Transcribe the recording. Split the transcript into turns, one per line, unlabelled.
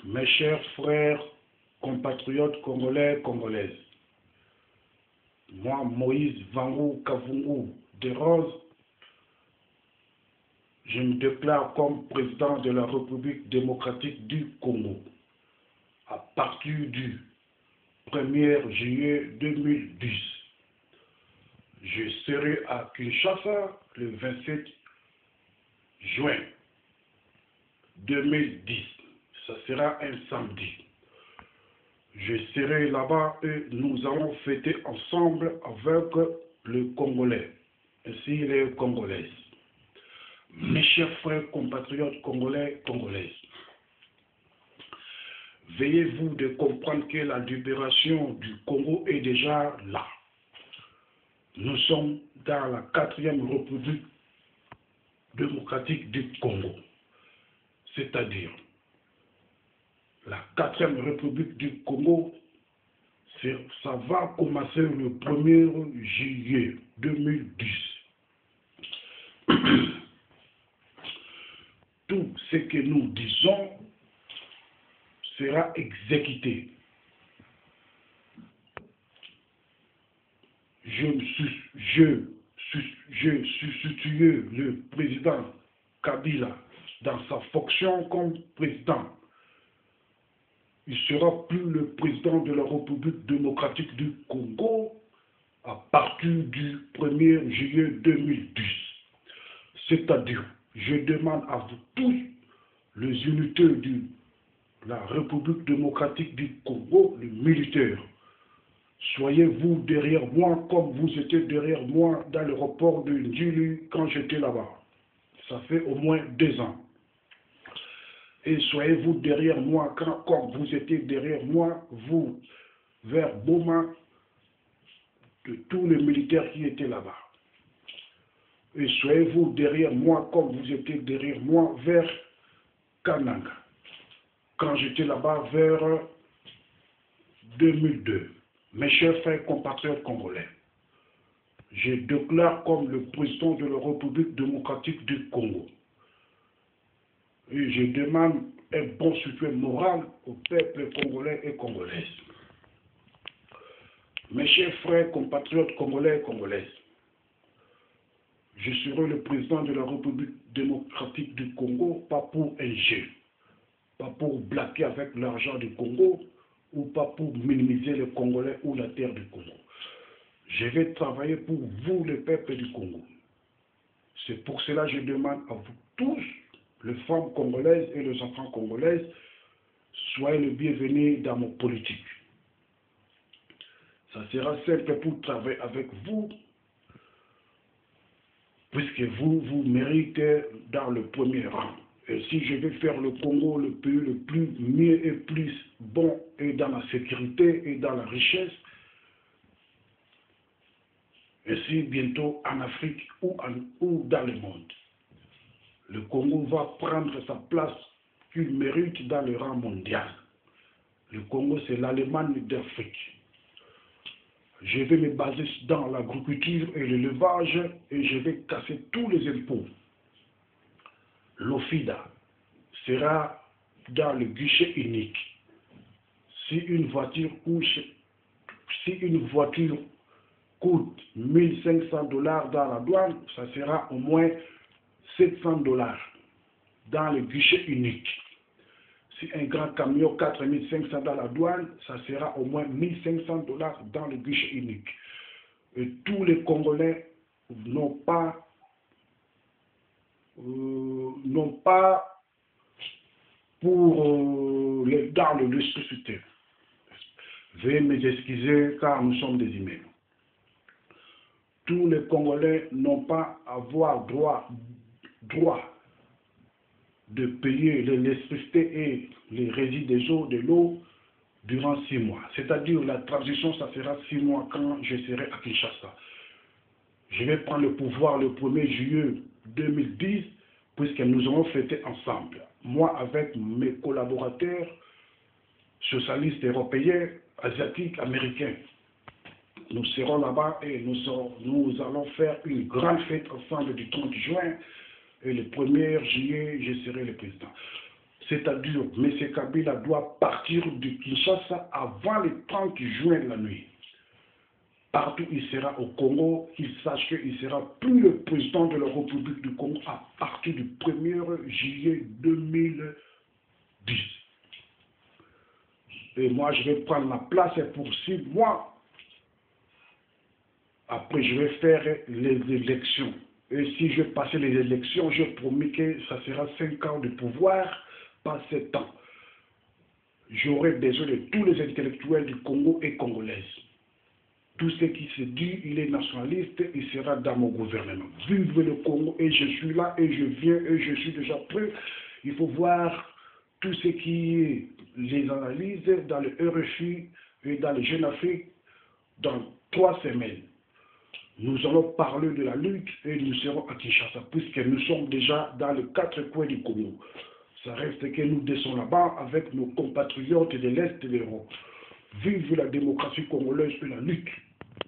Mes chers frères, compatriotes congolais, congolaises, moi, Moïse Vangou Kavungu de Rose, je me déclare comme président de la République démocratique du Congo à partir du 1er juillet 2010. Je serai à Kinshasa le 27 juin 2010. Ça sera un samedi. Je serai là-bas et nous allons fêter ensemble avec le Congolais, ainsi les Congolaises. Mes chers frères compatriotes congolais, congolaises, veuillez-vous de comprendre que la libération du Congo est déjà là. Nous sommes dans la 4e République démocratique du Congo, c'est-à-dire la 4e République du Congo, ça va commencer le 1er juillet 2010. Tout ce que nous disons sera exécuté. Je substitue le président Kabila dans sa fonction comme président. Il ne sera plus le président de la République démocratique du Congo à partir du 1er juillet 2010. C'est-à-dire, je demande à vous tous, les unités de la République démocratique du Congo, les militaires, soyez-vous derrière moi comme vous étiez derrière moi dans l'aéroport de Ndjili quand j'étais là-bas. Ça fait au moins 2 ans. Et soyez-vous derrière moi comme vous étiez derrière moi, vous, vers Boma, de tous les militaires qui étaient là-bas. Et soyez-vous derrière moi comme vous étiez derrière moi vers Kananga, quand j'étais là-bas vers 2002. Mes chers frères compatriotes congolais, je déclare comme le président de la République démocratique du Congo. Et je demande un bon soutien moral au peuple congolais et congolaises. Mes chers frères compatriotes congolais et congolaises, je serai le président de la République démocratique du Congo, pas pour un jeu, pas pour blaguer avec l'argent du Congo, ou pas pour minimiser les Congolais ou la terre du Congo. Je vais travailler pour vous, le peuple du Congo. C'est pour cela que je demande à vous tous, les femmes congolaises et les enfants congolais, soyez les bienvenus dans mon politique. Ça sera simple pour travailler avec vous, puisque vous méritez dans le premier rang. Et si je vais faire le Congo le pays le plus mieux et plus bon, et dans la sécurité et dans la richesse, ainsi bientôt en Afrique ou dans le monde, le Congo va prendre sa place qu'il mérite dans le rang mondial. Le Congo, c'est l'Allemagne d'Afrique. Je vais me baser dans l'agriculture et l'élevage et je vais casser tous les impôts. L'OFIDA sera dans le guichet unique. Si une voiture coûte 1500 $ dans la douane, ça sera au moins 700 $ dans le guichet unique. Si un grand camion 4500 dans la douane, ça sera au moins 1500 $ dans le guichet unique. Et tous les Congolais n'ont pas pour dans l'électricité. Veuillez m'excuser car nous sommes des humains. Tous les Congolais n'ont pas à avoir droit de payer l'électricité et les résidus des eaux de l'eau durant 6 mois. C'est-à-dire la transition, ça sera 6 mois quand je serai à Kinshasa. Je vais prendre le pouvoir le 1er juillet 2010, puisque nous allons fêter ensemble. Moi, avec mes collaborateurs socialistes européens, asiatiques, américains. Nous serons là-bas et nous allons faire une grande fête ensemble du 30 juin. Et le 1er juillet, je serai le président. C'est-à-dire, M. Kabila doit partir de Kinshasa avant le 30 juin de la nuit. Partout où il sera au Congo, qu'il sache qu'il ne sera plus le président de la République du Congo à partir du 1er juillet 2010. Et moi, je vais prendre la place pour 6 mois. Après, je vais faire les élections. Et si je passe les élections, je promets que ça sera 5 ans de pouvoir, pas 7 ans. J'aurai besoin de tous les intellectuels du Congo et congolaises. Tout ce qui se dit, il est nationaliste, il sera dans mon gouvernement. Vive le Congo, et je suis là, et je viens, et je suis déjà prêt. Il faut voir tout ce qui est les analyses dans le RFI et dans le Jeune Afrique dans 3 semaines. Nous allons parler de la lutte et nous serons à Kinshasa, puisque nous sommes déjà dans les 4 coins du Congo. Ça reste que nous descendons là-bas avec nos compatriotes de l'Est de l'Europe. Vive la démocratie congolaise et la lutte.